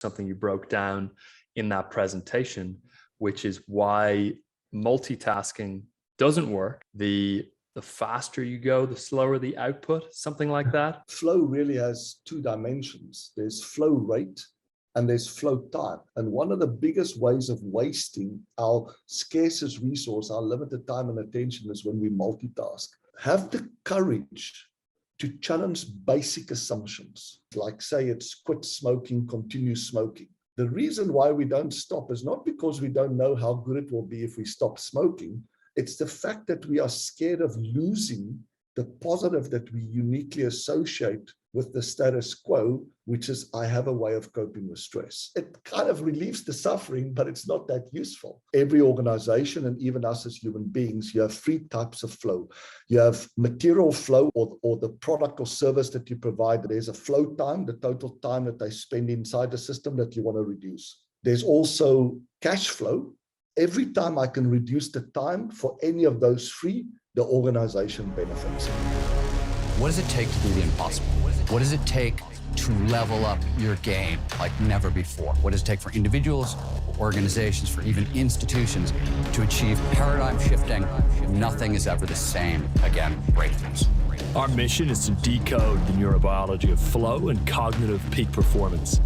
something you broke down in that presentation, which is why multitasking doesn't work. The faster you go, the slower the output, something like that. Flow really has two dimensions. There's flow rate and there's flow time. And one of the biggest ways of wasting our scarcest resource, our limited time and attention, is when we multitask. Have the courage to challenge basic assumptions, like say it's quit smoking, continue smoking. The reason why we don't stop is not because we don't know how good it will be if we stop smoking. It's the fact that we are scared of losing the positive that we uniquely associate with the status quo, which is I have a way of coping with stress. It kind of relieves the suffering, but it's not that useful. Every organization, and even us as human beings, you have three types of flow. You have material flow, or the product or service that you provide. There's a flow time, the total time that they spend inside the system that you want to reduce. There's also cash flow. Every time I can reduce the time for any of those three, the organization benefits. What does it take to do the impossible? What does it take to level up your game like never before? What does it take for individuals, organizations, for even institutions to achieve paradigm shifting? Nothing is ever the same again, breakthroughs. Our mission is to decode the neurobiology of flow and cognitive peak performance.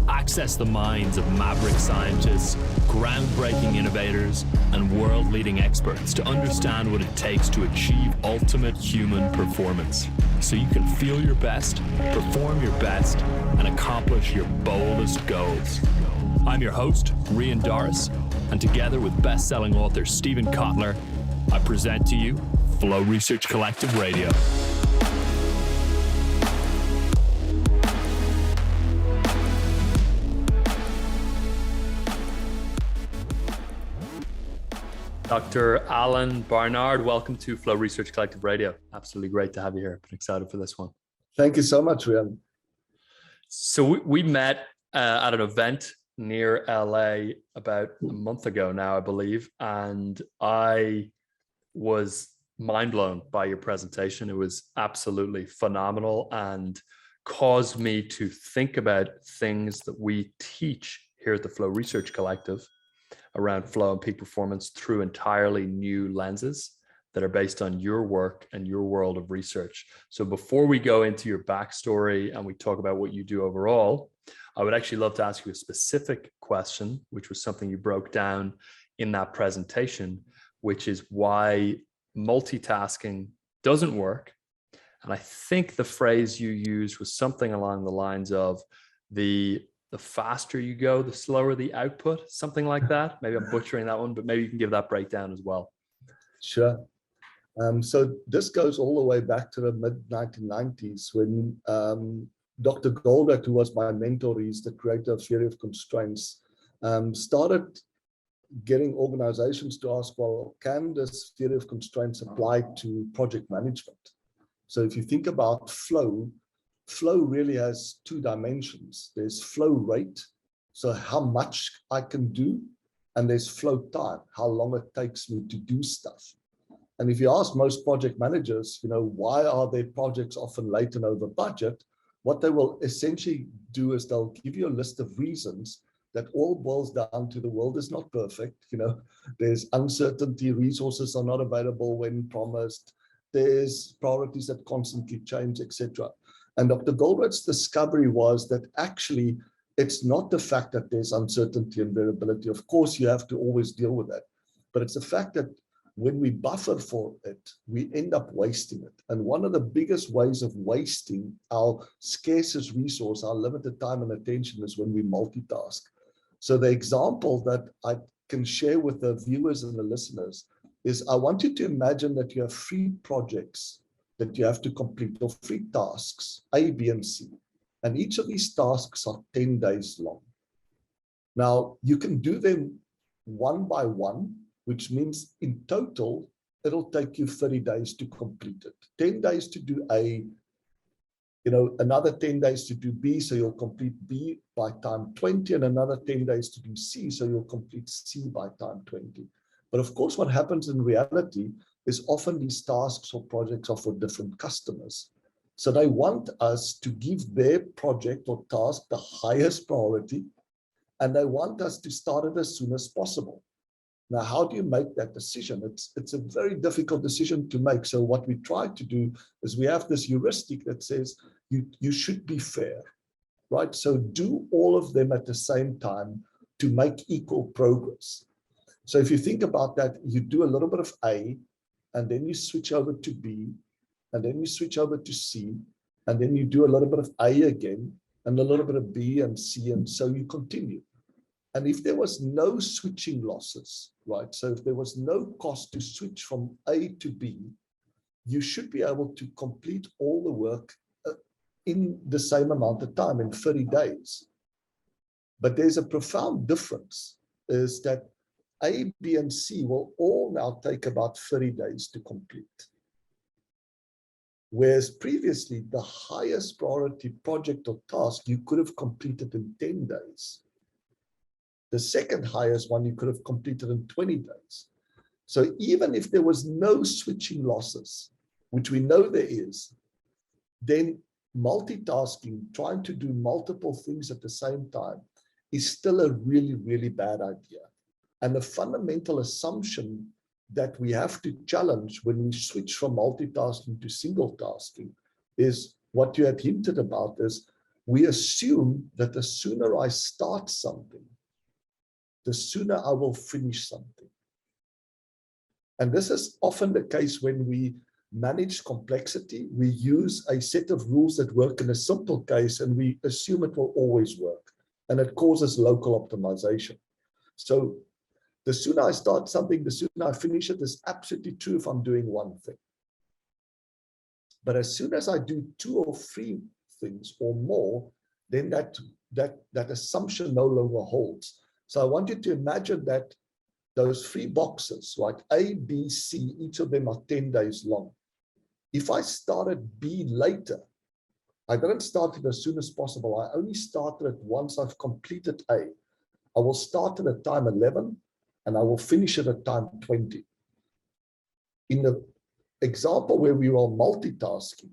Access the minds of maverick scientists, groundbreaking innovators, and world-leading experts to understand what it takes to achieve ultimate human performance, so you can feel your best, perform your best, and accomplish your boldest goals. I'm your host, Rian Doris, and together with best-selling author Stephen Kotler, I present to you Flow Research Collective Radio. Dr. Alan Barnard, welcome to Flow Research Collective Radio. Absolutely great to have you here. Been excited for this one. Thank you so much, Rian. So we met at an event near LA about a month ago now, I believe, and I was mind blown by your presentation. It was absolutely phenomenal and caused me to think about things that we teach here at the Flow Research Collective around flow and peak performance through entirely new lenses that are based on your work and your world of research. So before we go into your backstory and we talk about what you do overall, I would actually love to ask you a specific question, which was something you broke down in that presentation, which is why multitasking doesn't work. And I think the phrase you used was something along the lines of the faster you go, the slower the output, something like that. Maybe I'm butchering that one, but maybe you can give that breakdown as well. Sure. So this goes all the way back to the mid-1990s when Dr. Goldberg, who was my mentor, he's the creator of Theory of Constraints, started getting organizations to ask, well, can this Theory of Constraints apply to project management? So if you think about flow really has two dimensions. There's flow rate, so how much I can do, and there's flow time, how long it takes me to do stuff. And if you ask most project managers, why are their projects often late and over budget? What they will essentially do is they'll give you a list of reasons that all boils down to the world is not perfect. There's uncertainty, resources are not available when promised, there's priorities that constantly change, etc. And Dr. Goldberg's discovery was that actually it's not the fact that there's uncertainty and variability. Of course, you have to always deal with that. But it's the fact that when we buffer for it, we end up wasting it. And one of the biggest ways of wasting our scarcest resource, our limited time and attention, is when we multitask. So the example that I can share with the viewers and the listeners is I want you to imagine that you have 3 projects that you have to complete, or 3 tasks, A, B, and C. And each of these tasks are 10 days long. Now, you can do them one by one, which means in total, it'll take you 30 days to complete it. 10 days to do A, another 10 days to do B, so you'll complete B by time 20, and another 10 days to do C, so you'll complete C by time 20. But of course, what happens in reality is often these tasks or projects are for different customers. So they want us to give their project or task the highest priority and they want us to start it as soon as possible. Now, how do you make that decision? It's a very difficult decision to make. So what we try to do is we have this heuristic that says you should be fair, right? So do all of them at the same time to make equal progress. So if you think about that, you do a little bit of A, and then you switch over to B, and then you switch over to C, and then you do a little bit of A again, and a little bit of B and C, and so you continue. And if there was no switching losses, right? So if there was no cost to switch from A to B, you should be able to complete all the work in the same amount of time, in 30 days. But there's a profound difference, is that A, B, and C will all now take about 30 days to complete. Whereas previously, the highest priority project or task you could have completed in 10 days. The second highest one you could have completed in 20 days. So even if there was no switching losses, which we know there is, then multitasking, trying to do multiple things at the same time, is still a really, really bad idea. And the fundamental assumption that we have to challenge when we switch from multitasking to single tasking is what you had hinted about, is we assume that the sooner I start something, the sooner I will finish something. And this is often the case when we manage complexity. We use a set of rules that work in a simple case, and we assume it will always work. And it causes local optimization. So the sooner I start something, the sooner I finish it is absolutely true if I'm doing one thing. But as soon as I do 2 or 3 things or more, then that assumption no longer holds. So I want you to imagine that those 3 boxes, right? A, B, C, each of them are 10 days long. If I started B later, I didn't start it as soon as possible. I only started it once I've completed A. I will start it at time 11 and I will finish it at time 20. In the example where we are multitasking,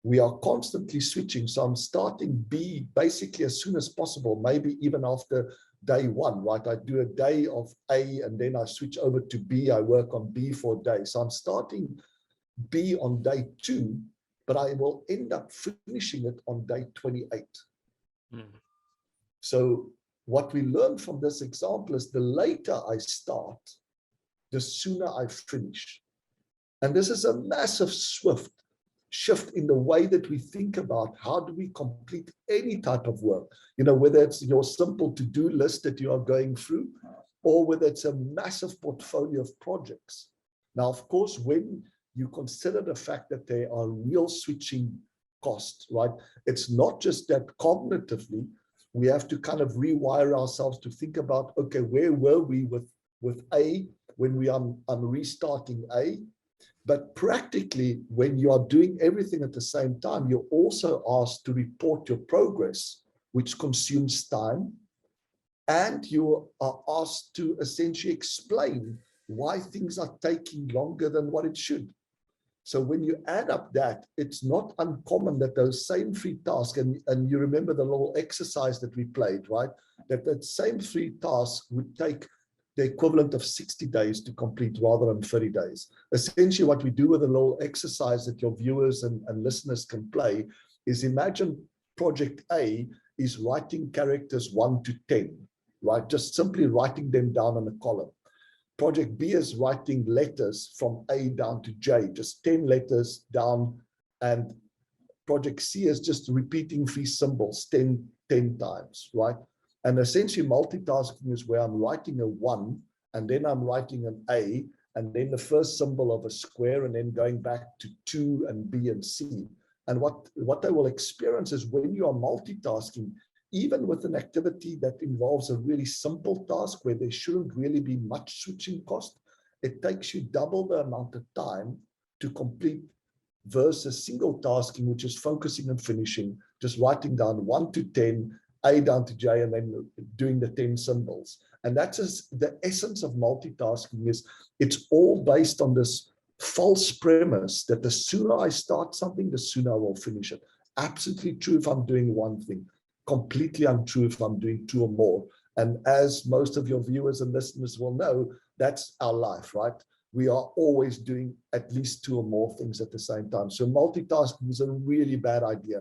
we are constantly switching. So I'm starting B basically as soon as possible, maybe even after day 1, right? I do a day of A and then I switch over to B. I work on B for a day. So I'm starting B on day 2, but I will end up finishing it on day 28. So what we learn from this example is the later I start, the sooner I finish. And this is a massive shift in the way that we think about how do we complete any type of work, whether it's your simple to-do list that you are going through, or whether it's a massive portfolio of projects. Now, of course, when you consider the fact that there are real switching costs, right? It's not just that cognitively, we have to kind of rewire ourselves to think about, okay, where were we with A when I'm restarting A? But practically, when you are doing everything at the same time, you're also asked to report your progress, which consumes time. And you are asked to essentially explain why things are taking longer than what it should. So when you add up that, it's not uncommon that those same 3 tasks, and you remember the little exercise that we played, right? That same 3 tasks would take the equivalent of 60 days to complete rather than 30 days. Essentially, what we do with a little exercise that your viewers and listeners can play is imagine project A is writing characters 1 to 10, right? Just simply writing them down on a column. Project B is writing letters from A down to J, just 10 letters down. And project C is just repeating 3 symbols 10 times, right? And essentially multitasking is where I'm writing a 1, and then I'm writing an A, and then the first symbol of a square, and then going back to 2 and B and C. And what they will experience is when you are multitasking, even with an activity that involves a really simple task where there shouldn't really be much switching cost, it takes you double the amount of time to complete versus single tasking, which is focusing and finishing, just writing down 1 to 10, A down to J, and then doing the 10 symbols. And that's just the essence of multitasking. Is it's all based on this false premise that the sooner I start something, the sooner I will finish it. Absolutely true if I'm doing one thing. Completely untrue if I'm doing 2 or more. And as most of your viewers and listeners will know, that's our life, right? We are always doing at least 2 or more things at the same time. So multitasking is a really bad idea.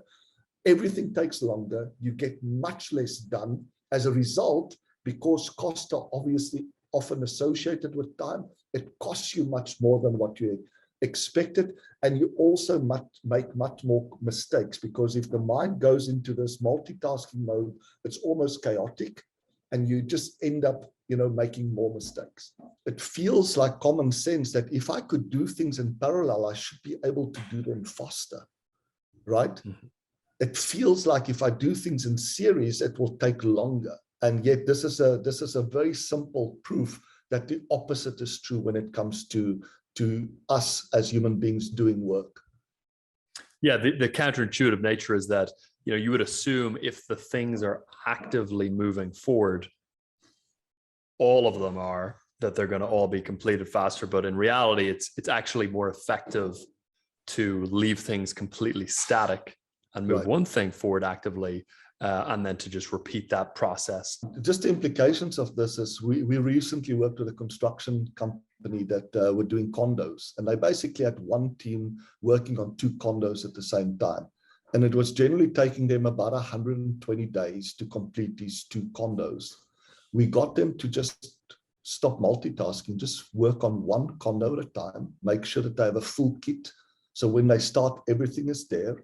Everything takes longer. You get much less done. As a result, because costs are obviously often associated with time, it costs you much more than what you expected. And you also make much more mistakes, because if the mind goes into this multitasking mode, it's almost chaotic, and you just end up, making more mistakes. It feels like common sense that if I could do things in parallel, I should be able to do them faster, right? Mm-hmm. It feels like if I do things in series, it will take longer. And yet this is a very simple proof that the opposite is true when it comes to us as human beings doing work. Yeah, the counterintuitive nature is that, you would assume if the things are actively moving forward, all of them are, that they're going to all be completed faster. But in reality, it's actually more effective to leave things completely static and move one thing forward actively, and then to just repeat that process. Just the implications of this is we recently worked with a construction company that were doing condos, and they basically had one team working on 2 condos at the same time. And it was generally taking them about 120 days to complete these 2 condos. We got them to just stop multitasking, just work on one condo at a time, make sure that they have a full kit. So when they start, everything is there.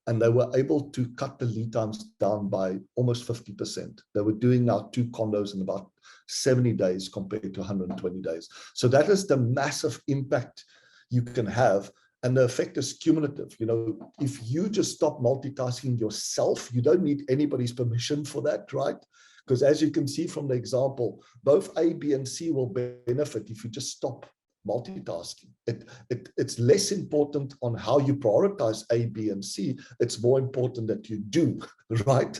And they were able to cut the lead times down by almost 50%. They were doing now 2 condos in about 70 days compared to 120 days. So that is the massive impact you can have. And the effect is cumulative. If you just stop multitasking yourself, you don't need anybody's permission for that, right? Because as you can see from the example, both A, B, and C will benefit if you just stop multitasking. It's less important on how you prioritize A, B, and C. It's more important that you do, right?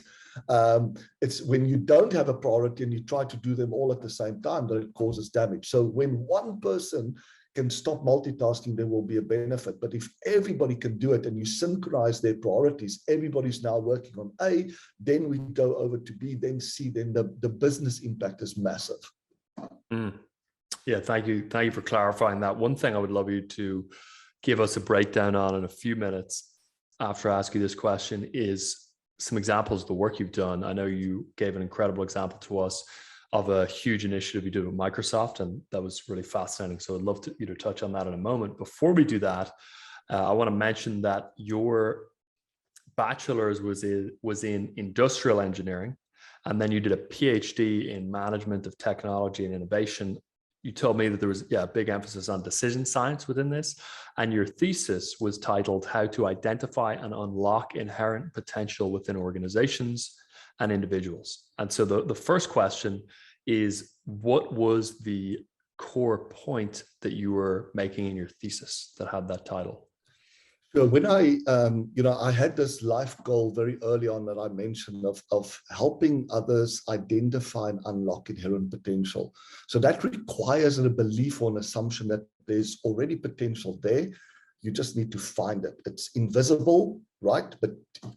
It's when you don't have a priority and you try to do them all at the same time that it causes damage. So when one person can stop multitasking, there will be a benefit. But if everybody can do it and you synchronize their priorities, everybody's now working on A, then we go over to B, then C, then the business impact is massive. Yeah, thank you. Thank you for clarifying that. One thing I would love you to give us a breakdown on in a few minutes after I ask you this question is some examples of the work you've done. I know you gave an incredible example to us of a huge initiative you did with Microsoft, and that was really fascinating. So I'd love you to touch on that in a moment. Before we do that, I want to mention that your bachelor's was in industrial engineering, and then you did a PhD in management of technology and innovation. You told me that there was a big emphasis on decision science within this, and your thesis was titled "How to Identify and Unlock Inherent Potential Within Organizations and Individuals." And so the first question is, what was the core point that you were making in your thesis that had that title? Sure. When I had this life goal very early on that I mentioned of helping others identify and unlock inherent potential. So that requires a belief or an assumption that there's already potential there. You just need to find it. It's invisible, right? But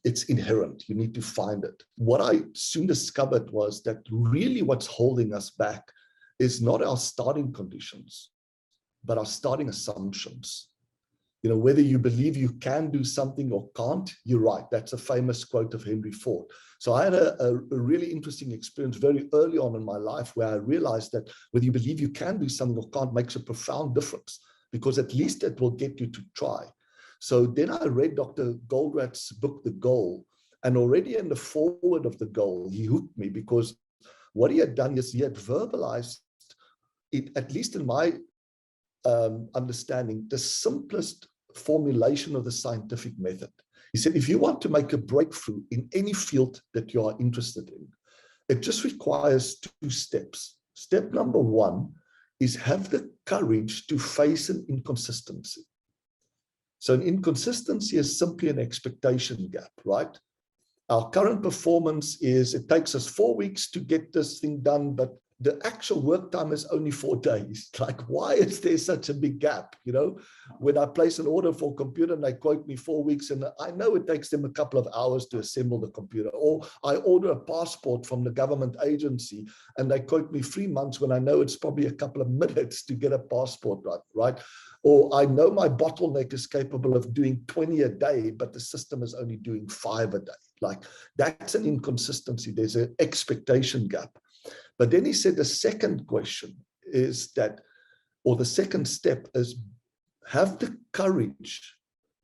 it's inherent. You need to find it. What I soon discovered was that really what's holding us back is not our starting conditions, but our starting assumptions. Whether you believe you can do something or can't, you're right. That's a famous quote of Henry Ford. So I had a really interesting experience very early on in my life where I realized that whether you believe you can do something or can't makes a profound difference, because at least it will get you to try. So then I read Dr. Goldratt's book, The Goal, and already in the foreword of The Goal, he hooked me, because what he had done is he had verbalized it, at least in my understanding, the simplest formulation of the scientific method. He said, if you want to make a breakthrough in any field that you are interested in, it just requires 2 steps. Step number 1 is have the courage to face an inconsistency. So an inconsistency is simply an expectation gap, right? Our current performance is, it takes us 4 weeks to get this thing done, but the actual work time is only 4 days. Like, why is there such a big gap? You know, when I place an order for a computer and they quote me 4 weeks, and I know it takes them a couple of hours to assemble the computer, or I order a passport from the government agency and they quote me 3 months when I know it's probably a couple of minutes to get a passport right? Or I know my bottleneck is capable of doing 20 a day, but the system is only doing 5 a day. Like, that's an inconsistency. There's an expectation gap. But then he said the second question is that, or the second step is, have the courage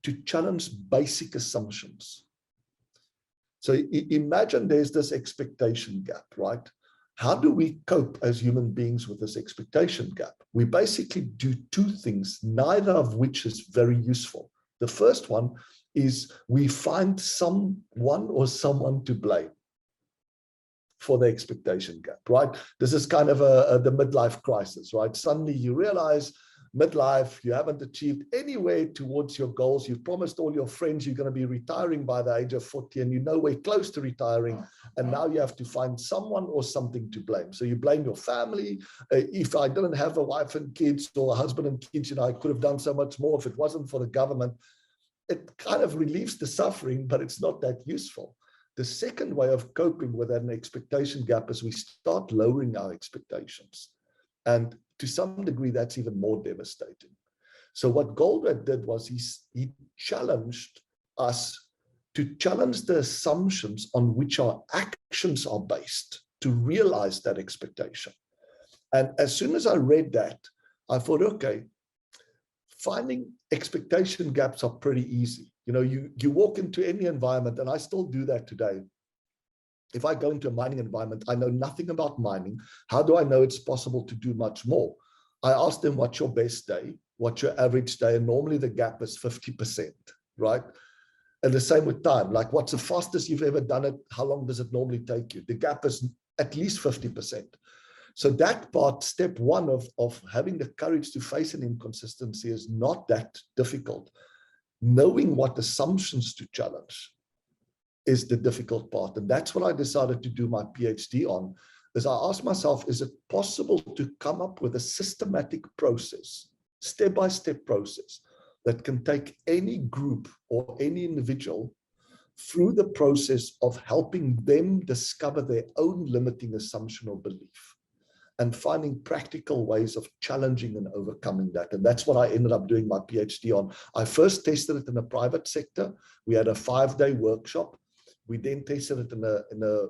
to challenge basic assumptions. So imagine there's this expectation gap, right? How do we cope as human beings with this expectation gap? We basically do 2 things, neither of which is very useful. The first one is we find someone or someone to blame for the expectation gap, right? This is kind of the midlife crisis, right? Suddenly you realize midlife, you haven't achieved anywhere towards your goals. You've promised all your friends you're going to be retiring by the age of 40 and you're nowhere close to retiring. And now you have to find someone or something to blame. So you blame your family. If I didn't have a wife and kids or a husband and kids, you know, I could have done so much more if it wasn't for the government. It kind of relieves the suffering, but it's not that useful. The second way of coping with an expectation gap is we start lowering our expectations. And to some degree, that's even more devastating. So what Goldratt did was he challenged us to challenge the assumptions on which our actions are based to realize that expectation. And as soon as I read that, I thought, okay, finding expectation gaps are pretty easy. You know, you walk into any environment, and I still do that today. If I go into a mining environment, I know nothing about mining. How do I know it's possible to do much more? I ask them, what's your best day? What's your average day? And normally the gap is 50%, right? And the same with time. Like, what's the fastest you've ever done it? How long does it normally take you? The gap is at least 50%. So that part, step one of having the courage to face an inconsistency is not that difficult. Knowing what assumptions to challenge is the difficult part. And that's what I decided to do my PhD on, is I asked myself, is it possible to come up with a systematic process, step-by-step process, that can take any group or any individual through the process of helping them discover their own limiting assumption or belief, and finding practical ways of challenging and overcoming that. And that's what I ended up doing my PhD on. I first tested it in the private sector. We had a 5-day workshop. We then tested it in a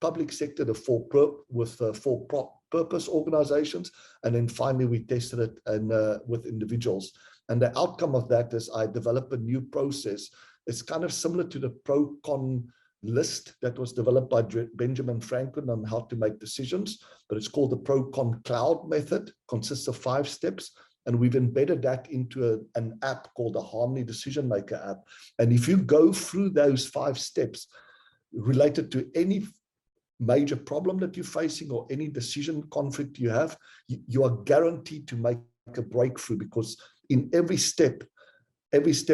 public sector, with for-purpose organizations. And then finally, we tested it with individuals. And the outcome of that is I developed a new process. It's kind of similar to the pro-con list that was developed by Benjamin Franklin on how to make decisions, but it's called the pro-con cloud method, consists of 5 steps. And we've embedded that into an app called the Harmony Decision Maker app. And if you go through those 5 steps related to any major problem that you're facing or any decision conflict you have, you are guaranteed to make a breakthrough, because in every step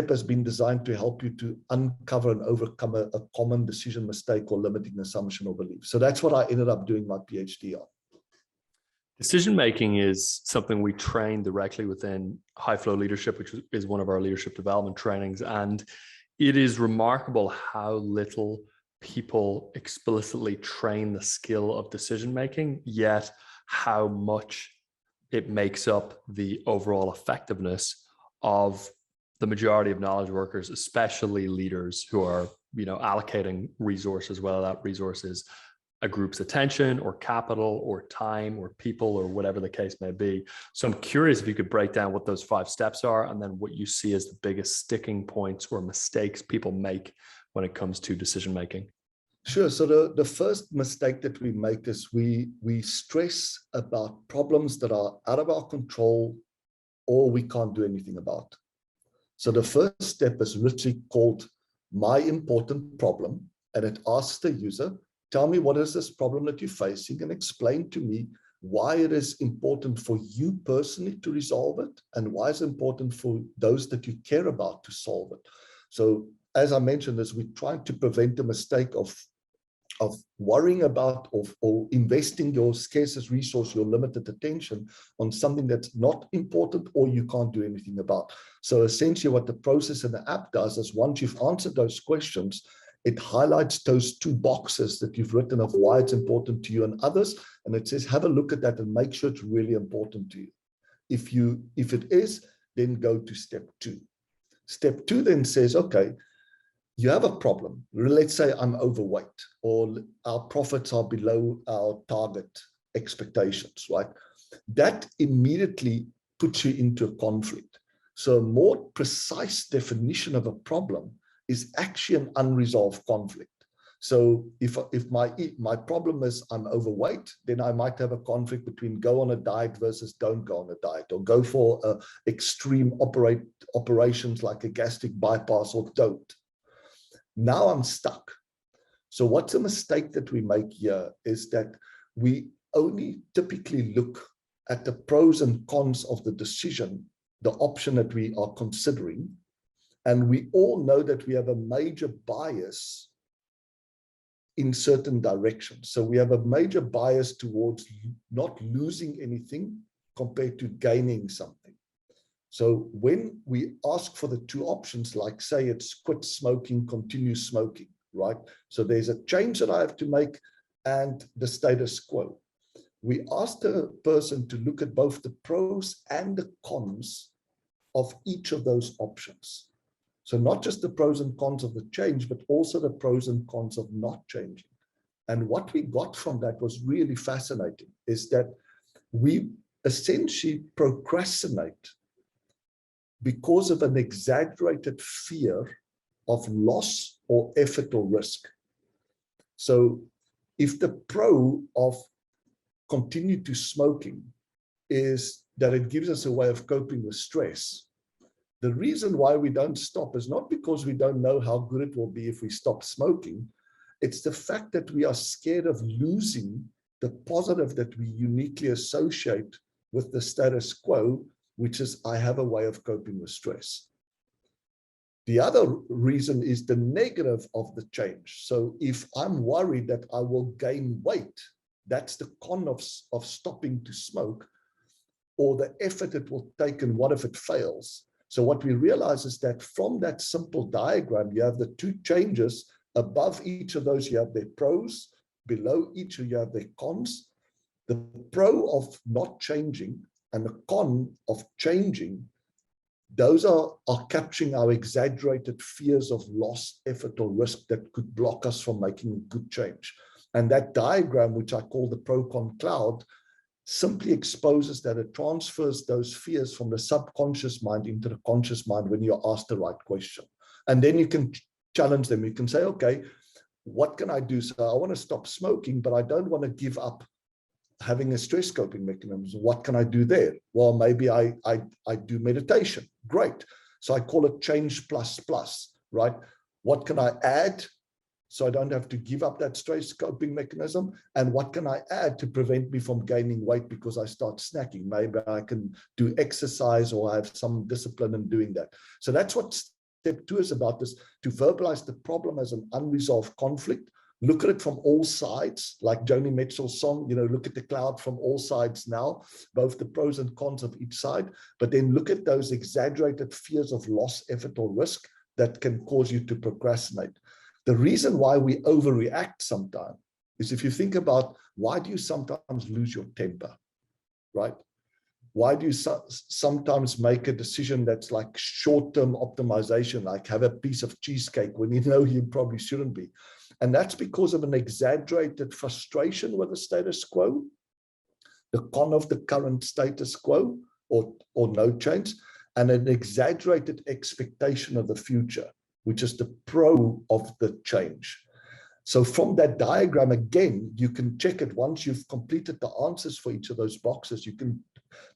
has been designed to help you to uncover and overcome a common decision mistake or limiting assumption or belief. So that's what I ended up doing my PhD on. Decision-making is something we train directly within High Flow Leadership, which is one of our leadership development trainings. And it is remarkable how little people explicitly train the skill of decision-making, yet how much it makes up the overall effectiveness of the majority of knowledge workers, especially leaders who are, allocating resources, whether that resource is a group's attention or capital or time or people or whatever the case may be. So I'm curious if you could break down what those 5 steps are, and then what you see as the biggest sticking points or mistakes people make when it comes to decision making. Sure. So the first mistake that we make is we stress about problems that are out of our control or we can't do anything about. So the first step is literally called My Important Problem, and it asks the user, tell me what is this problem that you're facing, and explain to me why it is important for you personally to resolve it, and why it's important for those that you care about to solve it. So as I mentioned, we're trying to prevent the mistake of worrying about or investing your scarcest resource, your limited attention on something that's not important or you can't do anything about. So essentially what the process in the app does is once you've answered those questions, it highlights those two boxes that you've written of why it's important to you and others. And it says, have a look at that and make sure it's really important to you. If it is, then go to step 2. Step 2 then says, okay, you have a problem. Let's say I'm overweight or our profits are below our target expectations, right? That immediately puts you into a conflict. So a more precise definition of a problem is actually an unresolved conflict. So if my problem is I'm overweight, then I might have a conflict between go on a diet versus don't go on a diet, or go for extreme operations like a gastric bypass or don't. Now I'm stuck. So what's a mistake that we make here is that we only typically look at the pros and cons of the decision, the option that we are considering. And we all know that we have a major bias in certain directions. So we have a major bias towards not losing anything compared to gaining something. So when we ask for the 2 options, like say it's quit smoking, continue smoking, right? So there's a change that I have to make and the status quo. We ask the person to look at both the pros and the cons of each of those options. So not just the pros and cons of the change, but also the pros and cons of not changing. And what we got from that was really fascinating, is that we essentially procrastinate because of an exaggerated fear of loss or effort or risk. So if the pro of continue to smoking is that it gives us a way of coping with stress, the reason why we don't stop is not because we don't know how good it will be if we stop smoking. It's the fact that we are scared of losing the positive that we uniquely associate with the status quo, which is I have a way of coping with stress. The other reason is the negative of the change. So if I'm worried that I will gain weight, that's the con of stopping to smoke, or the effort it will take and what if it fails. So what we realize is that from that simple diagram, you have the 2 changes. Above each of those, you have their pros. Below each, you have their cons. The pro of not changing and the con of changing, those are capturing our exaggerated fears of loss, effort, or risk that could block us from making a good change. And that diagram, which I call the pro-con cloud, simply exposes that it transfers those fears from the subconscious mind into the conscious mind when you ask the right question. And then you can challenge them. You can say, okay, what can I do? So I want to stop smoking, but I don't want to give up having a stress coping mechanism. What can I do there? Well, maybe I do meditation. Great. So I call it change plus plus, right? What can I add so I don't have to give up that stress coping mechanism? And what can I add to prevent me from gaining weight because I start snacking? Maybe I can do exercise or I have some discipline in doing that. So that's what step 2 is about, is to verbalize the problem as an unresolved conflict. Look at it from all sides, like Joni Mitchell's song, look at the cloud from all sides now, both the pros and cons of each side, but then look at those exaggerated fears of loss, effort, or risk that can cause you to procrastinate. The reason why we overreact sometimes is if you think about why do you sometimes lose your temper, right? Why do you sometimes make a decision that's like short-term optimization, like have a piece of cheesecake when you know you probably shouldn't be? And that's because of an exaggerated frustration with the status quo, the con of the current status quo or no change, and an exaggerated expectation of the future, which is the pro of the change. So from that diagram, again, you can check it once you've completed the answers for each of those boxes. You can,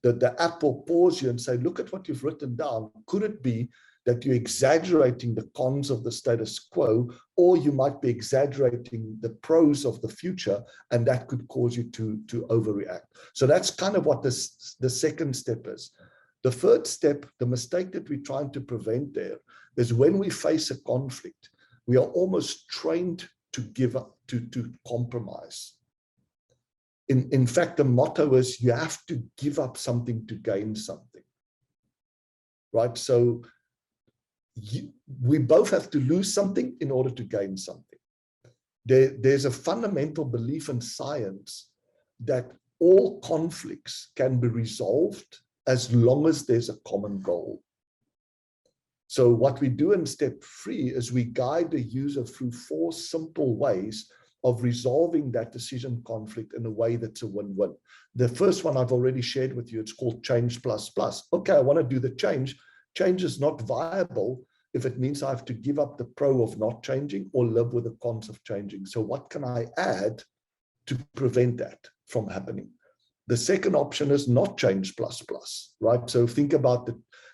the app will pause you and say, look at what you've written down. Could it be that you're exaggerating the cons of the status quo, or you might be exaggerating the pros of the future, and that could cause you to overreact. So that's kind of what the second step is. The third step, the mistake that we're trying to prevent there, is when we face a conflict, we are almost trained to give up, to compromise. In fact, the motto is you have to give up something to gain something, right? So we both have to lose something in order to gain something. There's a fundamental belief in science that all conflicts can be resolved as long as there's a common goal. So what we do in step 3 is we guide the user through 4 simple ways of resolving that decision conflict in a way that's a win-win. The first one I've already shared with you, it's called change plus plus. Okay, I want to do the change. Change is not viable if it means I have to give up the pro of not changing or live with the cons of changing. So what can I add to prevent that from happening? The second option is not change plus plus, right? So think about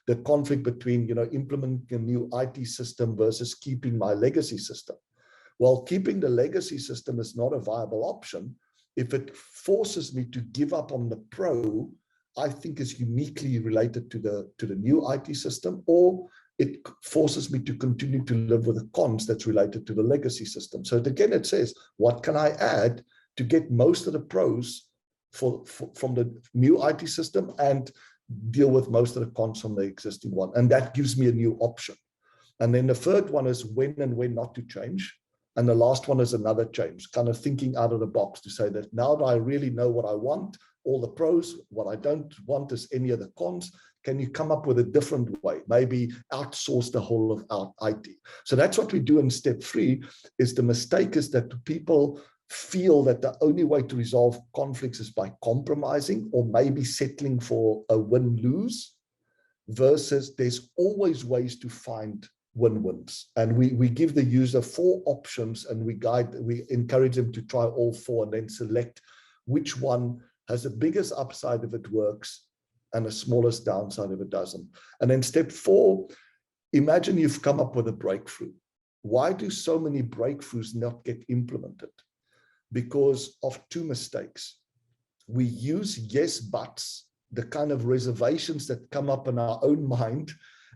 the conflict between, implementing a new IT system versus keeping my legacy system. Well, keeping the legacy system is not a viable option if it forces me to give up on the pro I think is uniquely related to the new IT system, or it forces me to continue to live with the cons that's related to the legacy system. So again, it says, what can I add to get most of the pros from the new IT system and deal with most of the cons from the existing one? And that gives me a new option. And then the third one is when and when not to change. And the last one is another change, kind of thinking out of the box to say that now that I really know what I want, all the pros, what I don't want is any of the cons, can you come up with a different way? Maybe outsource the whole of our IT. So that's what we do in step 3, is the mistake is that people feel that the only way to resolve conflicts is by compromising or maybe settling for a win-lose, versus there's always ways to find win-wins. And we give the user 4 options and we encourage them to try all 4 and then select which one has the biggest upside if it works and the smallest downside if it doesn't. And then step 4, imagine you've come up with a breakthrough. Why do so many breakthroughs not get implemented? Because of 2 mistakes. We use yes buts, the kind of reservations that come up in our own mind,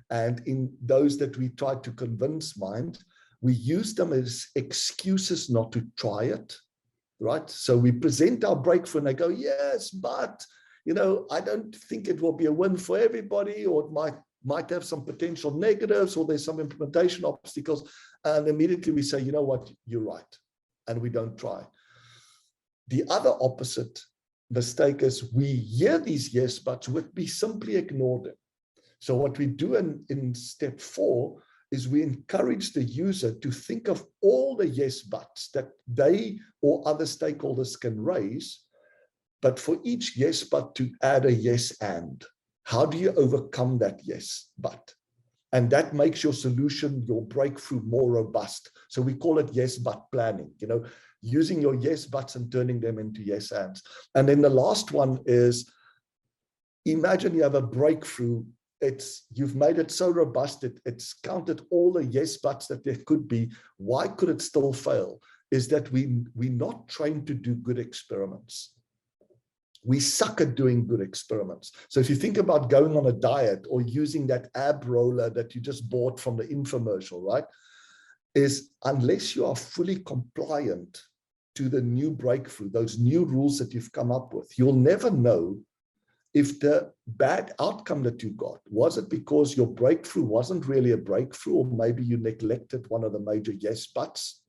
and in those that we try to convince mind, we use them as excuses not to try it, right? So we present our breakthrough and they go, yes, but, I don't think it will be a win for everybody, or it might have some potential negatives, or there's some implementation obstacles. And immediately we say, you know what, you're right. And we don't try. The other opposite mistake is we hear these yes buts, but we simply ignore them. So what we do in step 4 is we encourage the user to think of all the yes buts that they or other stakeholders can raise, but for each yes but to add a yes and. How do you overcome that yes but? And that makes your solution, your breakthrough, more robust. So we call it yes but planning, using your yes buts and turning them into yes ands. And then the last one is, imagine you have a breakthrough. You've made it so robust, it's counted all the yes buts that there could be. Why could it still fail? Is that we're not trained to do good experiments. We suck at doing good experiments. So if you think about going on a diet or using that ab roller that you just bought from the infomercial, right? Is unless you are fully compliant to the new breakthrough, those new rules that you've come up with, you'll never know if the bad outcome that you got, was it because your breakthrough wasn't really a breakthrough, or maybe you neglected one of the major yes buts,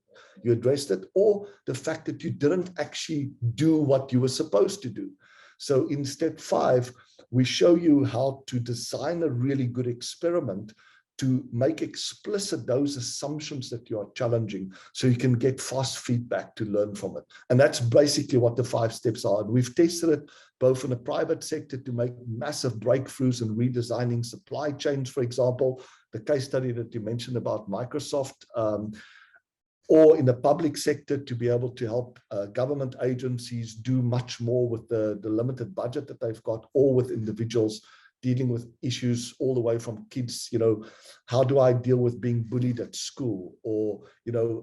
you addressed it, or the fact that you didn't actually do what you were supposed to do. So in step 5, we show you how to design a really good experiment to make explicit those assumptions that you are challenging, so you can get fast feedback to learn from it. And that's basically what the 5 steps are. And we've tested it both in the private sector to make massive breakthroughs in redesigning supply chains, for example, the case study that you mentioned about Microsoft, or in the public sector to be able to help government agencies do much more with the limited budget that they've got, or with individuals dealing with issues all the way from kids, how do I deal with being bullied at school? Or,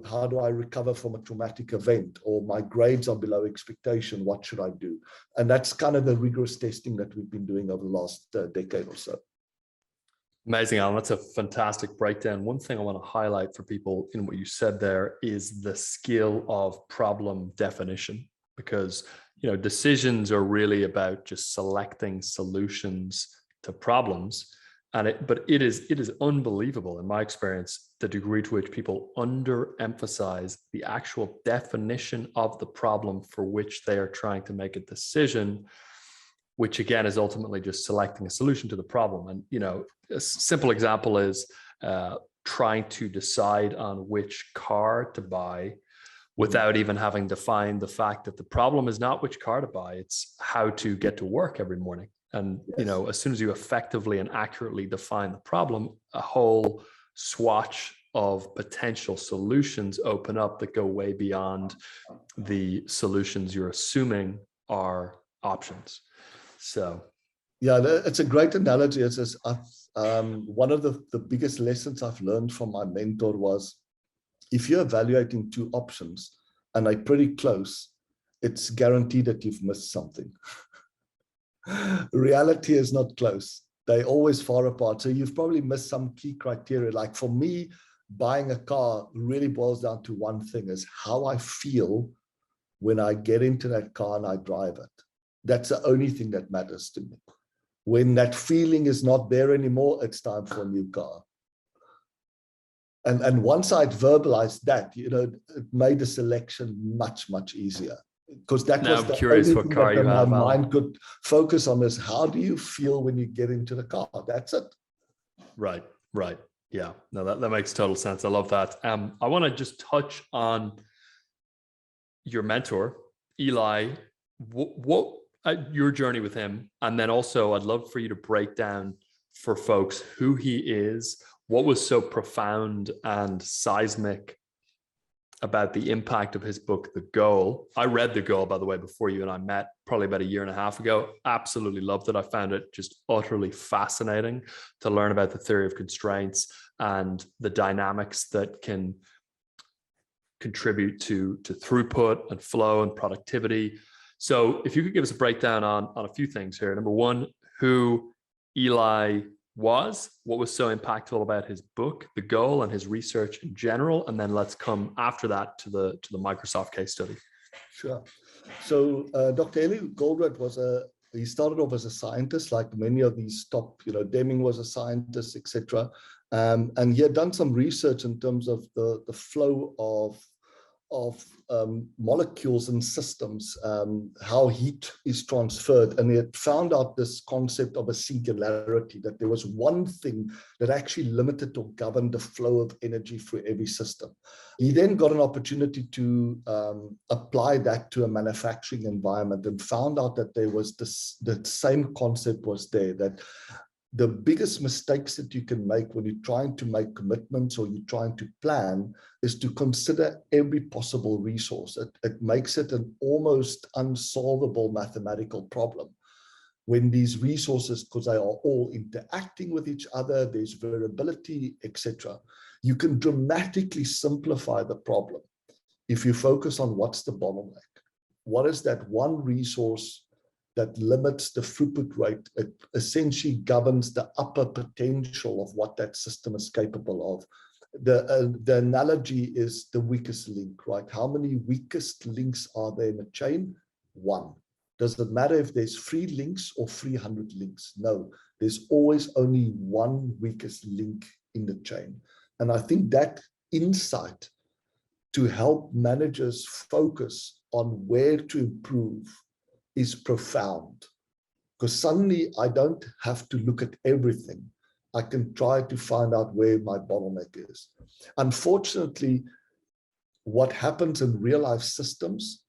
how do I recover from a traumatic event? Or my grades are below expectation, what should I do? And that's kind of the rigorous testing that we've been doing over the last decade or so. Amazing, Alan. That's a fantastic breakdown. One thing I want to highlight for people in what you said there is the skill of problem definition, because decisions are really about just selecting solutions to problems. But it is unbelievable in my experience, the degree to which people underemphasize the actual definition of the problem for which they are trying to make a decision, which again is ultimately just selecting a solution to the problem. And a simple example is trying to decide on which car to buy without even having defined the fact that the problem is not which car to buy, it's how to get to work every morning. And as soon as you effectively and accurately define the problem, a whole swatch of potential solutions open up that go way beyond the solutions you're assuming are options. So yeah, it's a great analogy. One of the biggest lessons I've learned from my mentor was, if you're evaluating two options and they're pretty close, it's guaranteed that you've missed something. Reality is not close. They're always far apart. So you've probably missed some key criteria. Like for me, buying a car really boils down to one thing, is how I feel when I get into that car and I drive it. That's the only thing that matters to me. When that feeling is not there anymore, it's time for a new car. And once I'd verbalized that, it made the selection much, much easier. Because that was I'm curious what car you have. My mind could focus on is, how do you feel when you get into the car? That's it. Right. Yeah, no, that makes total sense. I love that. I want to just touch on your mentor, Eli. What your journey with him, and then also I'd love for you to break down for folks who he is, what was so profound and seismic about the impact of his book, The Goal. I read The Goal, by the way, before you and I met, probably about 1.5 years ago. Absolutely loved it. I found it just utterly fascinating to learn about the theory of constraints and the dynamics that can contribute to throughput and flow and productivity. So if you could give us a breakdown on a few things here. Number one, who Eli was, what was so impactful about his book, The Goal, and his research in general, and then let's come after that to the Microsoft case study. Sure. So Dr. Eli Goldratt he started off as a scientist, like many of these top, Deming was a scientist, etc. And he had done some research in terms of the flow of molecules and systems, how heat is transferred, and he had found out this concept of a singularity, that there was one thing that actually limited or governed the flow of energy through every system. He then got an opportunity to apply that to a manufacturing environment and found out that there was the same concept was there, that the biggest mistakes that you can make when you're trying to make commitments or you're trying to plan is to consider every possible resource. It makes it an almost unsolvable mathematical problem. When these resources, because they are all interacting with each other, there's variability, etc. You can dramatically simplify the problem if you focus on what's the bottleneck. What is that one resource that limits the throughput rate? It essentially governs the upper potential of what that system is capable of. The analogy is the weakest link, right? How many weakest links are there in a chain? One. Does it matter if there's 3 links or 300 links? No, there's always only one weakest link in the chain. And I think that insight to help managers focus on where to improve is profound, because suddenly I don't have to look at everything. I can try to find out where my bottleneck is. Unfortunately, what happens in real life systems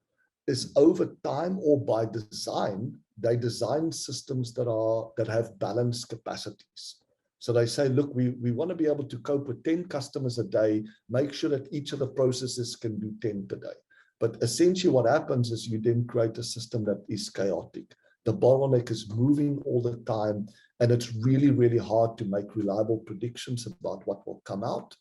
is, over time or by design, they design systems that have balanced capacities. So they say, look, we want to be able to cope with 10 customers a day, make sure that each of the processes can do 10 per day. But essentially what happens is you then create a system that is chaotic. The bottleneck is moving all the time, and it's really, really hard to make reliable predictions about what will come out.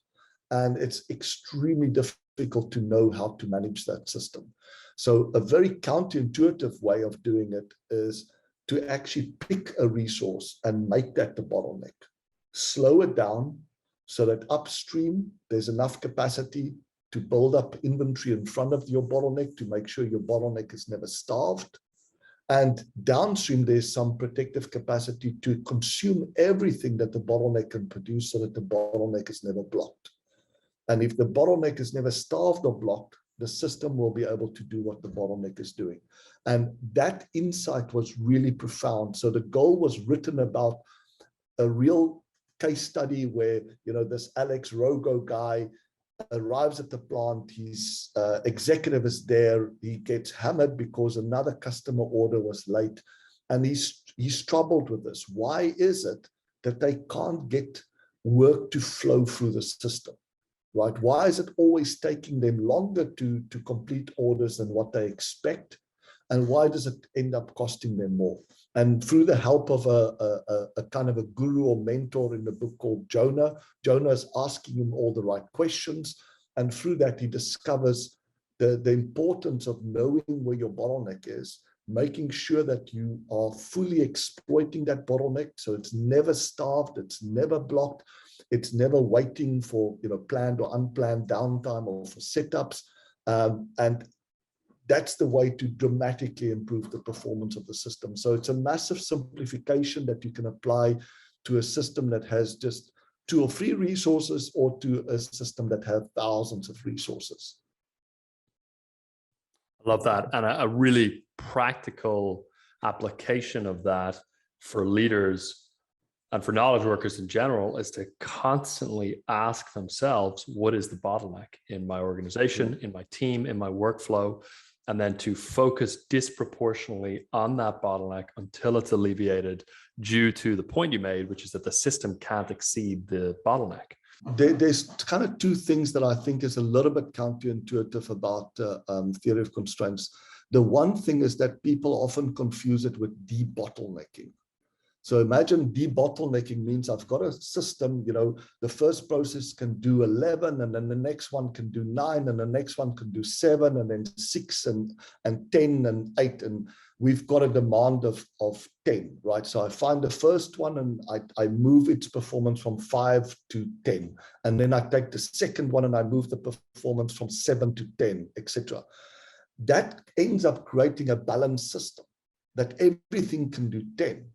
And it's extremely difficult to know how to manage that system. So a very counterintuitive way of doing it is to actually pick a resource and make that the bottleneck. slow it down so that upstream there's enough capacity to build up inventory in front of your bottleneck to make sure your bottleneck is never starved. And downstream, there's some protective capacity to consume everything that the bottleneck can produce so that the bottleneck is never blocked. And if the bottleneck is never starved or blocked, the system will be able to do what the bottleneck is doing. And that insight was really profound. So the goal was written about a real case study where, this Alex Rogo guy arrives at the plant, his executive is there, he gets hammered because another customer order was late, and he's troubled with this. Why is it that they can't get work to flow through the system, right? Why is it always taking them longer to complete orders than what they expect? And why does it end up costing them more? And through the help of a kind of a guru or mentor in the book called Jonah, Jonah is asking him all the right questions. And through that, he discovers the importance of knowing where your bottleneck is, making sure that you are fully exploiting that bottleneck. So it's never starved, it's never blocked, it's never waiting for planned or unplanned downtime or for setups. And that's the way to dramatically improve the performance of the system. So it's a massive simplification that you can apply to a system that has just 2 or 3 resources, or to a system that has thousands of resources. I love that. And a really practical application of that for leaders and for knowledge workers in general is to constantly ask themselves, what is the bottleneck in my organization, in my team, in my workflow? And then to focus disproportionately on that bottleneck until it's alleviated, due to the point you made, which is that the system can't exceed the bottleneck. There's kind of 2 things that I think is a little bit counterintuitive about theory of constraints. The one thing is that people often confuse it with debottlenecking. So imagine debottlenecking means I've got a system, the first process can do 11, and then the next one can do 9, and the next one can do 7, and then 6 and 10 and 8. And we've got a demand of 10, right? So I find the first one and I move its performance from 5 to 10. And then I take the second one and I move the performance from 7 to 10, etc. That ends up creating a balanced system that everything can do 10.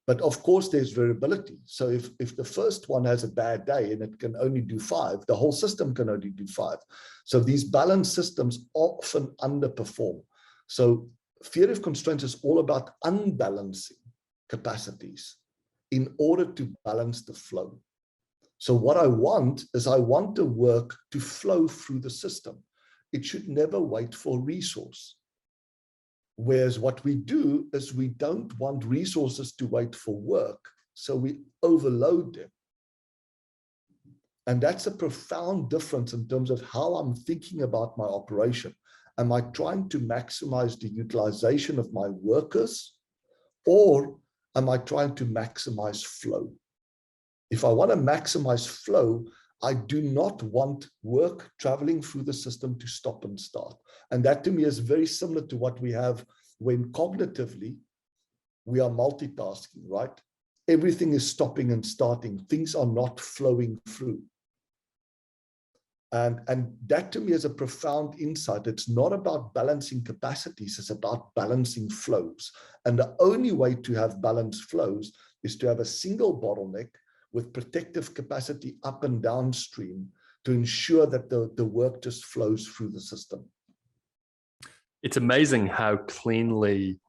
But of course, there's variability. So if the first one has a bad day and it can only do 5, the whole system can only do 5. So these balanced systems often underperform. So theory of constraints is all about unbalancing capacities in order to balance the flow. So what I want is the work to flow through the system. It should never wait for resource. Whereas what we do is we don't want resources to wait for work, so we overload them. And that's a profound difference in terms of how I'm thinking about my operation. Am I trying to maximize the utilization of my workers, or am I trying to maximize flow? If I want to maximize flow, I do not want work traveling through the system to stop and start. And that to me is very similar to what we have when cognitively we are multitasking, right? Everything is stopping and starting. Things are not flowing through. And that to me is a profound insight. It's not about balancing capacities, it's about balancing flows. And the only way to have balanced flows is to have a single bottleneck with protective capacity up and downstream to ensure that the work just flows through the system. It's amazing how cleanly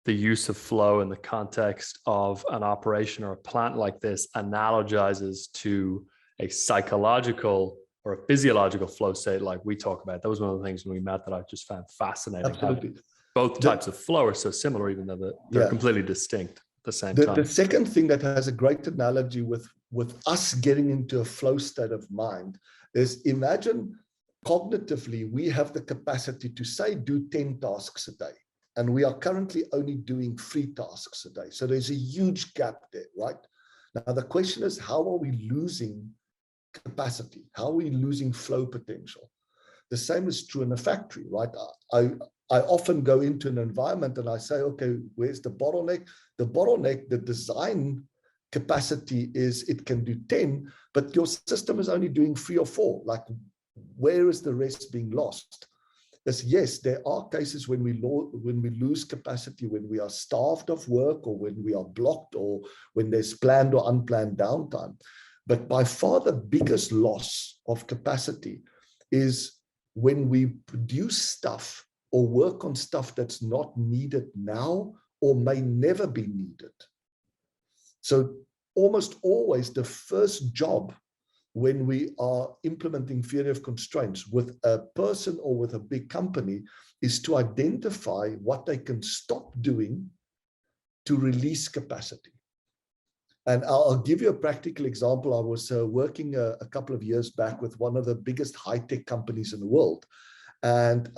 the use of flow in the context of an operation or a plant like this analogizes to a psychological or a physiological flow state like we talk about. That was one of the things when we met that I just found fascinating. Absolutely. Both types of flow are so similar, even though they're completely distinct. The same time. The second thing that has a great analogy with us getting into a flow state of mind is, imagine cognitively we have the capacity to say do 10 tasks a day, and we are currently only doing 3 tasks a day. So there's a huge gap there, right? Now the question is, how are we losing capacity? How are we losing flow potential? The same is true in a factory, right? I often go into an environment and I say, okay, where's the bottleneck? The bottleneck, the design capacity is it can do 10, but your system is only doing 3 or 4. Like, where is the rest being lost? Yes, there are cases when we lose capacity, when we are starved of work, or when we are blocked, or when there's planned or unplanned downtime. But by far the biggest loss of capacity is when we produce stuff or work on stuff that's not needed now or may never be needed. So almost always the first job when we are implementing theory of constraints with a person or with a big company is to identify what they can stop doing to release capacity. And I'll give you a practical example. I was working a couple of years back with one of the biggest high-tech companies in the world. And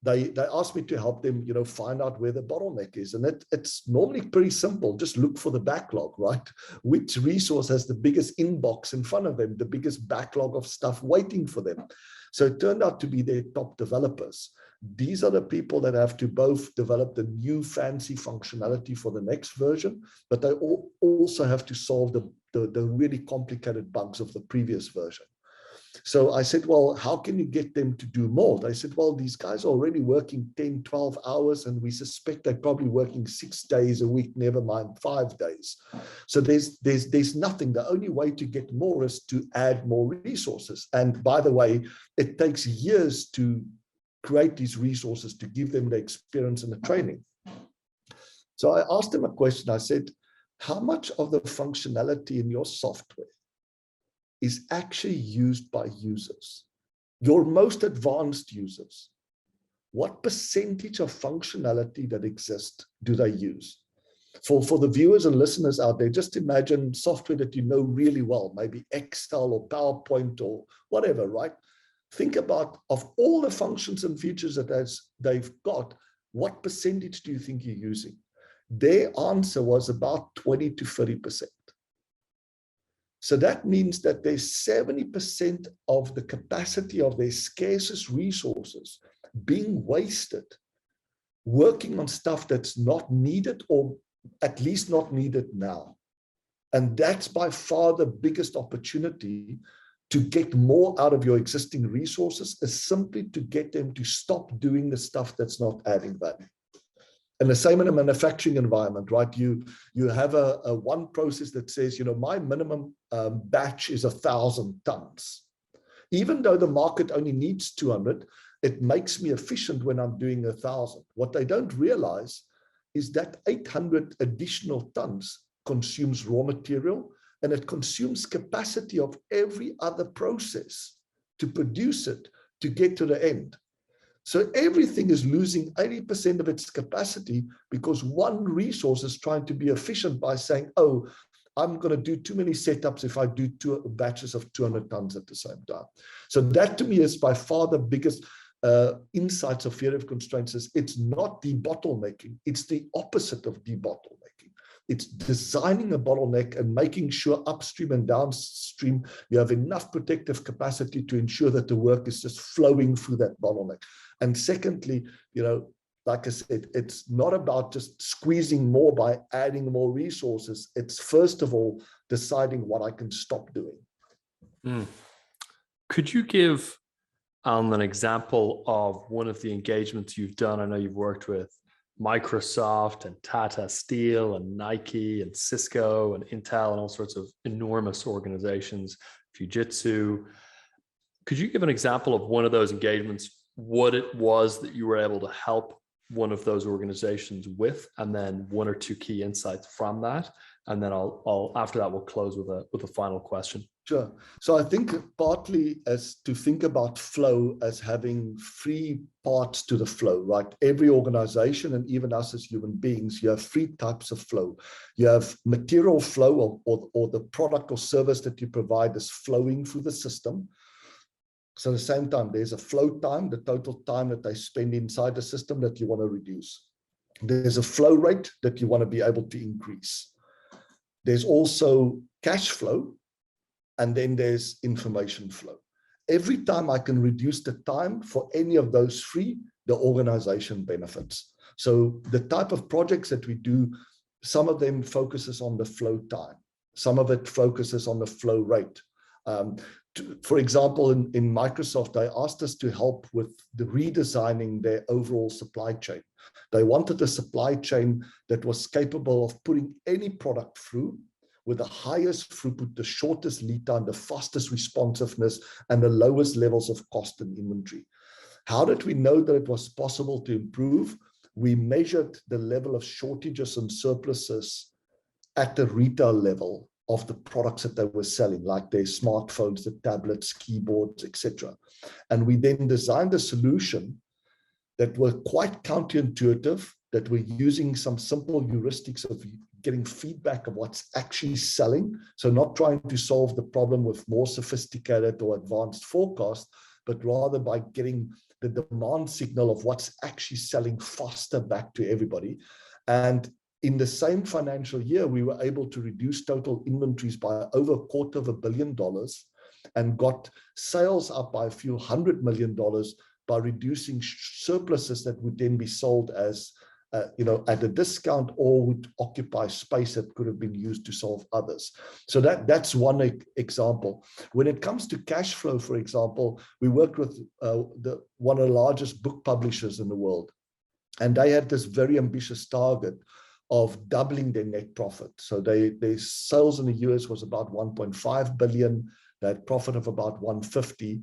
they asked me to help them, find out where the bottleneck is. And it's normally pretty simple. Just look for the backlog, right? Which resource has the biggest inbox in front of them, the biggest backlog of stuff waiting for them. So it turned out to be their top developers. These are the people that have to both develop the new fancy functionality for the next version, but they also have to solve the really complicated bugs of the previous version. So I said, well, how can you get them to do more? They said, well, these guys are already working 10, 12 hours, and we suspect they're probably working 6 days a week, never mind 5 days. So there's nothing. The only way to get more is to add more resources. And by the way, it takes years to create these resources, to give them the experience and the training. So I asked them a question. I said, how much of the functionality in your software is actually used by users, your most advanced users? What percentage of functionality that exists do they use? For the viewers and listeners out there, just imagine software that you know really well, maybe Excel or PowerPoint or whatever, right? Think about, of all the functions and features that they've got, what percentage do you think you're using? Their answer was about 20 to 30%. So that means that there's 70% of the capacity of their scarcest resources being wasted working on stuff that's not needed, or at least not needed now. And that's by far the biggest opportunity to get more out of your existing resources, is simply to get them to stop doing the stuff that's not adding value. And the same in a manufacturing environment, right? You have a one process that says, my minimum batch is 1,000 tons. Even though the market only needs 200, it makes me efficient when I'm doing 1,000. What they don't realize is that 800 additional tons consumes raw material, and it consumes capacity of every other process to produce it, to get to the end. So everything is losing 80% of its capacity because one resource is trying to be efficient by saying, oh, I'm going to do too many setups if I do 2 batches of 200 tons at the same time. So that to me is by far the biggest insights of theory of constraints. Is it's not debottlenecking, it's the opposite of debottlenecking. It's designing a bottleneck and making sure upstream and downstream you have enough protective capacity to ensure that the work is just flowing through that bottleneck. And secondly, like I said, it's not about just squeezing more by adding more resources. It's first of all deciding what I can stop doing. Could you give Alan an example of one of the engagements you've done? I know you've worked with Microsoft and Tata Steel and Nike and Cisco and Intel and all sorts of enormous organizations, Fujitsu. Could you give an example of one of those engagements, what it was that you were able to help one of those organizations with, and then 1 or 2 key insights from that? And then I'll after that, we'll close with a final question. Sure. So I think partly as to think about flow as having 3 parts to the flow, right? Every organization and even us as human beings, you have 3 types of flow. You have material flow, or the product or service that you provide is flowing through the system. So at the same time, there's a flow time, the total time that they spend inside the system that you want to reduce. There's a flow rate that you want to be able to increase. There's also cash flow, and then there's information flow. Every time I can reduce the time for any of those 3, the organization benefits. So the type of projects that we do, some of them focuses on the flow time. Some of it focuses on the flow rate. For example, in Microsoft, they asked us to help with the redesigning their overall supply chain. They wanted a supply chain that was capable of putting any product through with the highest throughput, the shortest lead time, the fastest responsiveness, and the lowest levels of cost and inventory. How did we know that it was possible to improve? We measured the level of shortages and surpluses at the retail level of the products that they were selling, like their smartphones, the tablets, keyboards, etc. And we then designed a solution that were quite counterintuitive, that were using some simple heuristics of getting feedback of what's actually selling. So not trying to solve the problem with more sophisticated or advanced forecast, but rather by getting the demand signal of what's actually selling faster back to everybody. And in the same financial year, we were able to reduce total inventories by over $250 million and got sales up by a few $100 million by reducing surpluses that would then be sold as at a discount or would occupy space that could have been used to solve others. So that's one example. When it comes to cash flow, for example, we worked with one of the largest book publishers in the world, and they had this very ambitious target of doubling their net profit. So their sales in the US was about 1.5 billion, they had profit of about 150,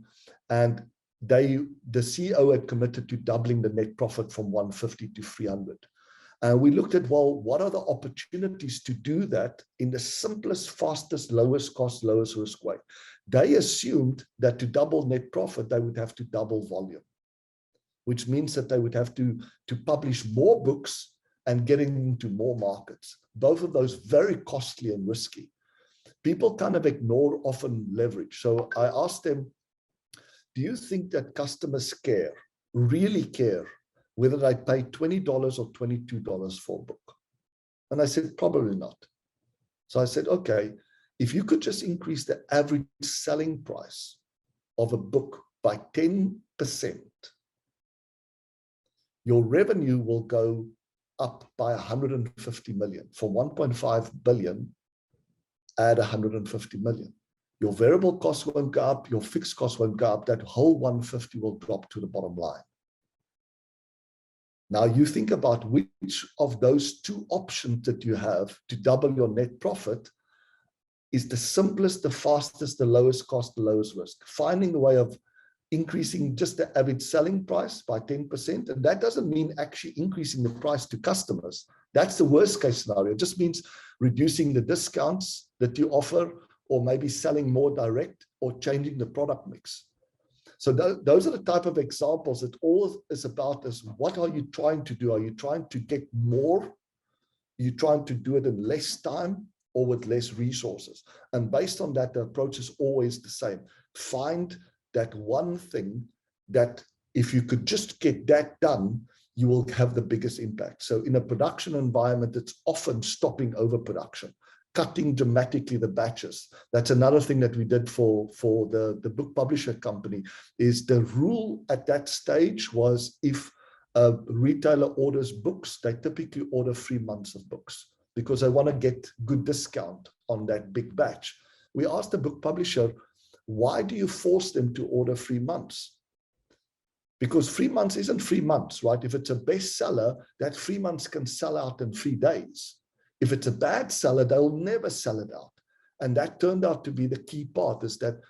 and the CEO had committed to doubling the net profit from 150 to 300. And we looked at, well, what are the opportunities to do that in the simplest, fastest, lowest cost, lowest risk way? They assumed that to double net profit, they would have to double volume, which means that they would have to publish more books and getting into more markets. Both of those very costly and risky. People kind of ignore often leverage. So I asked them, do you think that customers care, really care, whether they pay $20 or $22 for a book? And I said, probably not. So I said, okay, if you could just increase the average selling price of a book by 10%, your revenue will go up by 150 million. From 1.5 billion, add 150 million. Your variable costs won't go up, your fixed costs won't go up, that whole 150 will drop to the bottom line. Now you think about which of those two options that you have to double your net profit is the simplest, the fastest, the lowest cost, the lowest risk. Finding a way of increasing just the average selling price by 10%. And that doesn't mean actually increasing the price to customers. That's the worst case scenario. It just means reducing the discounts that you offer, or maybe selling more direct, or changing the product mix. So those are the type of examples that all is about is, what are you trying to do? Are you trying to get more? Are you trying to do it in less time or with less resources? And based on that, the approach is always the same. Find that one thing that if you could just get that done, you will have the biggest impact. So in a production environment, it's often stopping overproduction, cutting dramatically the batches. That's another thing that we did for the book publisher company. Is the rule at that stage was, if a retailer orders books, they typically order 3 months of books because they want to get good discount on that big batch. We asked the book publisher, why do you force them to order 3 months? Because 3 months isn't 3 months, right? If it's a bestseller, that 3 months can sell out in 3 days. If it's a bad seller, they'll never sell it out. And that turned out to be the key part, is that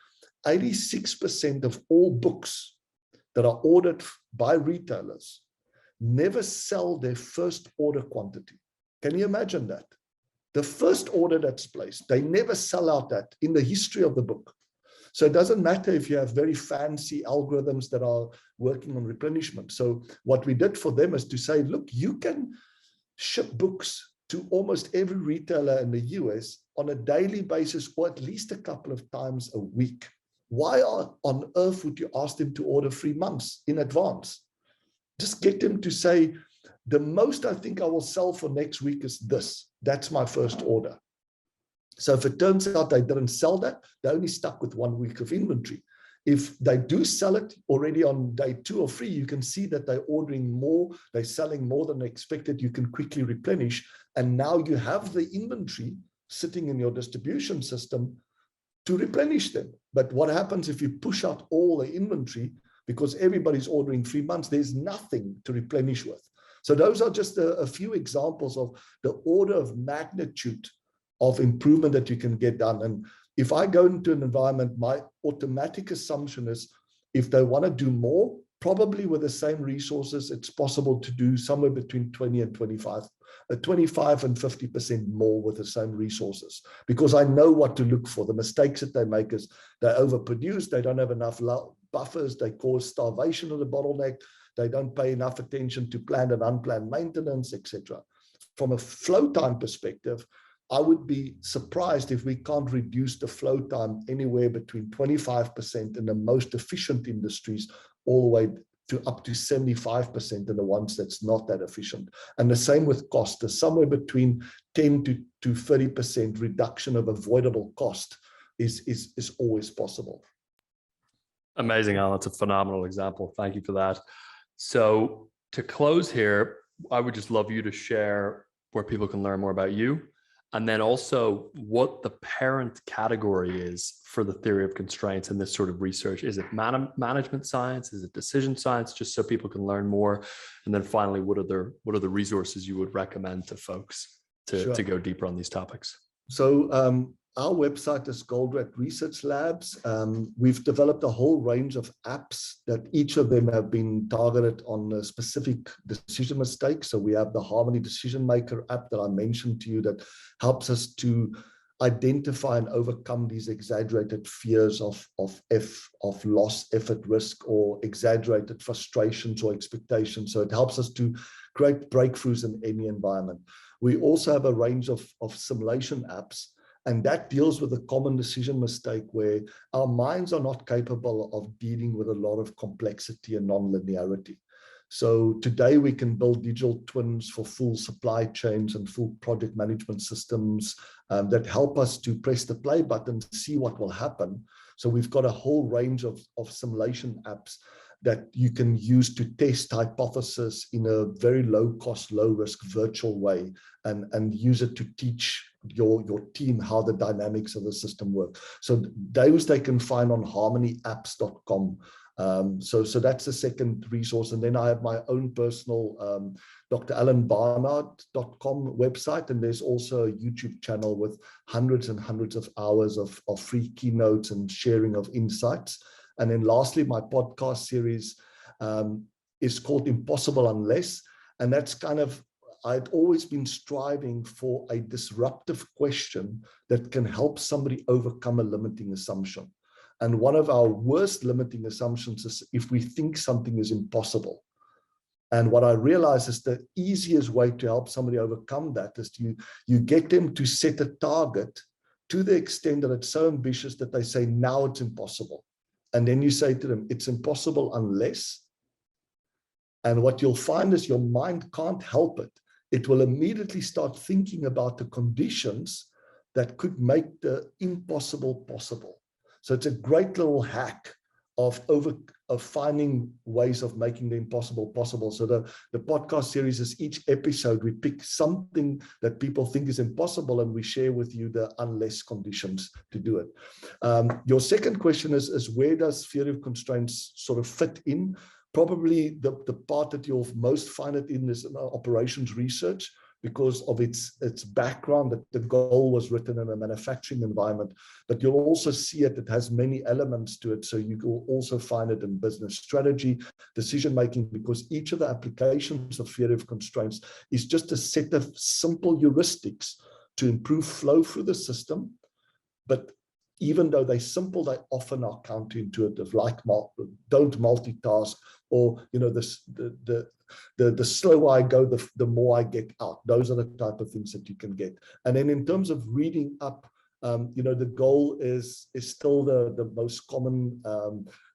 86% of all books that are ordered by retailers never sell their first order quantity. Can you imagine that? The first order that's placed, they never sell out that in the history of the book. So it doesn't matter if you have very fancy algorithms that are working on replenishment. So what we did for them is to say, look, you can ship books to almost every retailer in the US on a daily basis, or at least a couple of times a week. Why on earth would you ask them to order 3 months in advance? Just get them to say, the most I think I will sell for next week is this. That's my first order. So if it turns out they didn't sell that, they're only stuck with 1 week of inventory. If they do sell it already on day 2 or 3, you can see that they're ordering more, they're selling more than expected. You can quickly replenish. And now you have the inventory sitting in your distribution system to replenish them. But what happens if you push out all the inventory because everybody's ordering 3 months? There's nothing to replenish with. So those are just a few examples of the order of magnitude of improvement that you can get done. And if I go into an environment, my automatic assumption is if they want to do more, probably with the same resources, it's possible to do somewhere between 20 and 25 and 50% more with the same resources, because I know what to look for. The mistakes that they make is they overproduce, they don't have enough buffers, they cause starvation of the bottleneck, they don't pay enough attention to planned and unplanned maintenance, etc. From a flow time perspective, I would be surprised if we can't reduce the flow time anywhere between 25% in the most efficient industries, all the way to up to 75% in the ones that's not that efficient. And the same with cost. There's somewhere between 10 to 30% reduction of avoidable cost is always possible. Amazing, Alan. That's a phenomenal example. Thank you for that. So to close here, I would just love you to share where people can learn more about you, and then also what the parent category is for the theory of constraints in this sort of research. Is it management science? Is it decision science? Just so people can learn more. And then finally, what are the resources you would recommend to folks to go deeper on these topics? So our website is Goldratt Research Labs. We've developed a whole range of apps that each of them have been targeted on a specific decision mistake. So we have the Harmony Decision Maker app that I mentioned to you that helps us to identify and overcome these exaggerated fears of loss, effort, risk, or exaggerated frustrations or expectations. So it helps us to create breakthroughs in any environment. We also have a range of simulation apps, and that deals with a common decision mistake where our minds are not capable of dealing with a lot of complexity and non-linearity. So today we can build digital twins for full supply chains and full project management systems that help us to press the play button, see what will happen. So we've got a whole range of simulation apps that you can use to test hypothesis in a very low cost, low risk virtual way, and use it to teach your team how the dynamics of the system work. So those they can find on harmonyapps.com. So that's the second resource. And then I have my own personal dralanbarnard.com website. And there's also a YouTube channel with hundreds and hundreds of hours of free keynotes and sharing of insights. And then lastly, my podcast series is called Impossible Unless. And that's I'd always been striving for a disruptive question that can help somebody overcome a limiting assumption. And one of our worst limiting assumptions is if we think something is impossible. And what I realize is the easiest way to help somebody overcome that is you get them to set a target to the extent that it's so ambitious that they say, now it's impossible. And then you say to them, it's impossible unless. And what you'll find is your mind can't help it. It will immediately start thinking about the conditions that could make the impossible possible. So it's a great little hack of finding ways of making the impossible possible. So the podcast series is each episode, we pick something that people think is impossible and we share with you the unless conditions to do it. Your second question is where does theory of constraints sort of fit in? Probably the part that you'll most find it in is operations research, because of its background, that the goal was written in a manufacturing environment, but you'll also see it has many elements to it. So you will also find it in business strategy, decision-making, because each of the applications of theory of constraints is just a set of simple heuristics to improve flow through the system. But even though they're simple, they often are counterintuitive, like don't multitask, or the slower I go, the more I get out. Those are the type of things that you can get. And then in terms of reading up, the goal is still the most common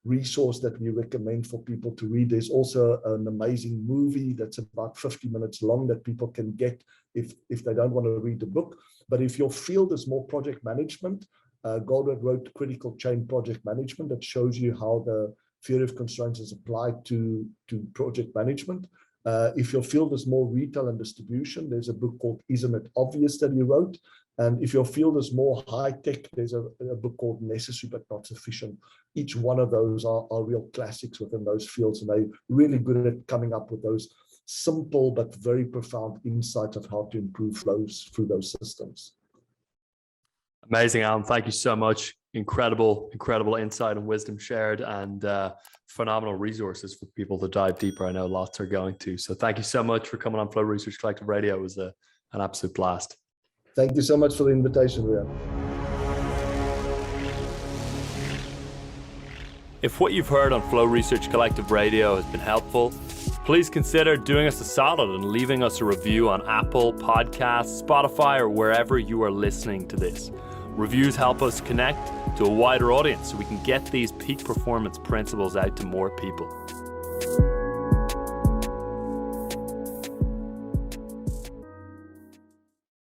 resource that we recommend for people to read. There's also an amazing movie that's about 50 minutes long that people can get if they don't want to read the book. But if your field is more project management, Goldratt wrote Critical Chain Project Management that shows you how the theory of constraints is applied to project management. If your field is more retail and distribution, there's a book called Isn't It Obvious that he wrote. And if your field is more high tech, there's a book called Necessary But Not Sufficient. Each one of those are real classics within those fields, and they're really good at coming up with those simple but very profound insights of how to improve flows through those systems. Amazing, Alan. Thank you so much. Incredible insight and wisdom shared, and phenomenal resources for people to dive deeper. I know lots are going to. So thank you so much for coming on Flow Research Collective Radio. It was an absolute blast. Thank you so much for the invitation, Rian. If what you've heard on Flow Research Collective Radio has been helpful, please consider doing us a solid and leaving us a review on Apple Podcasts, Spotify, or wherever you are listening to this. Reviews help us connect to a wider audience so we can get these peak performance principles out to more people.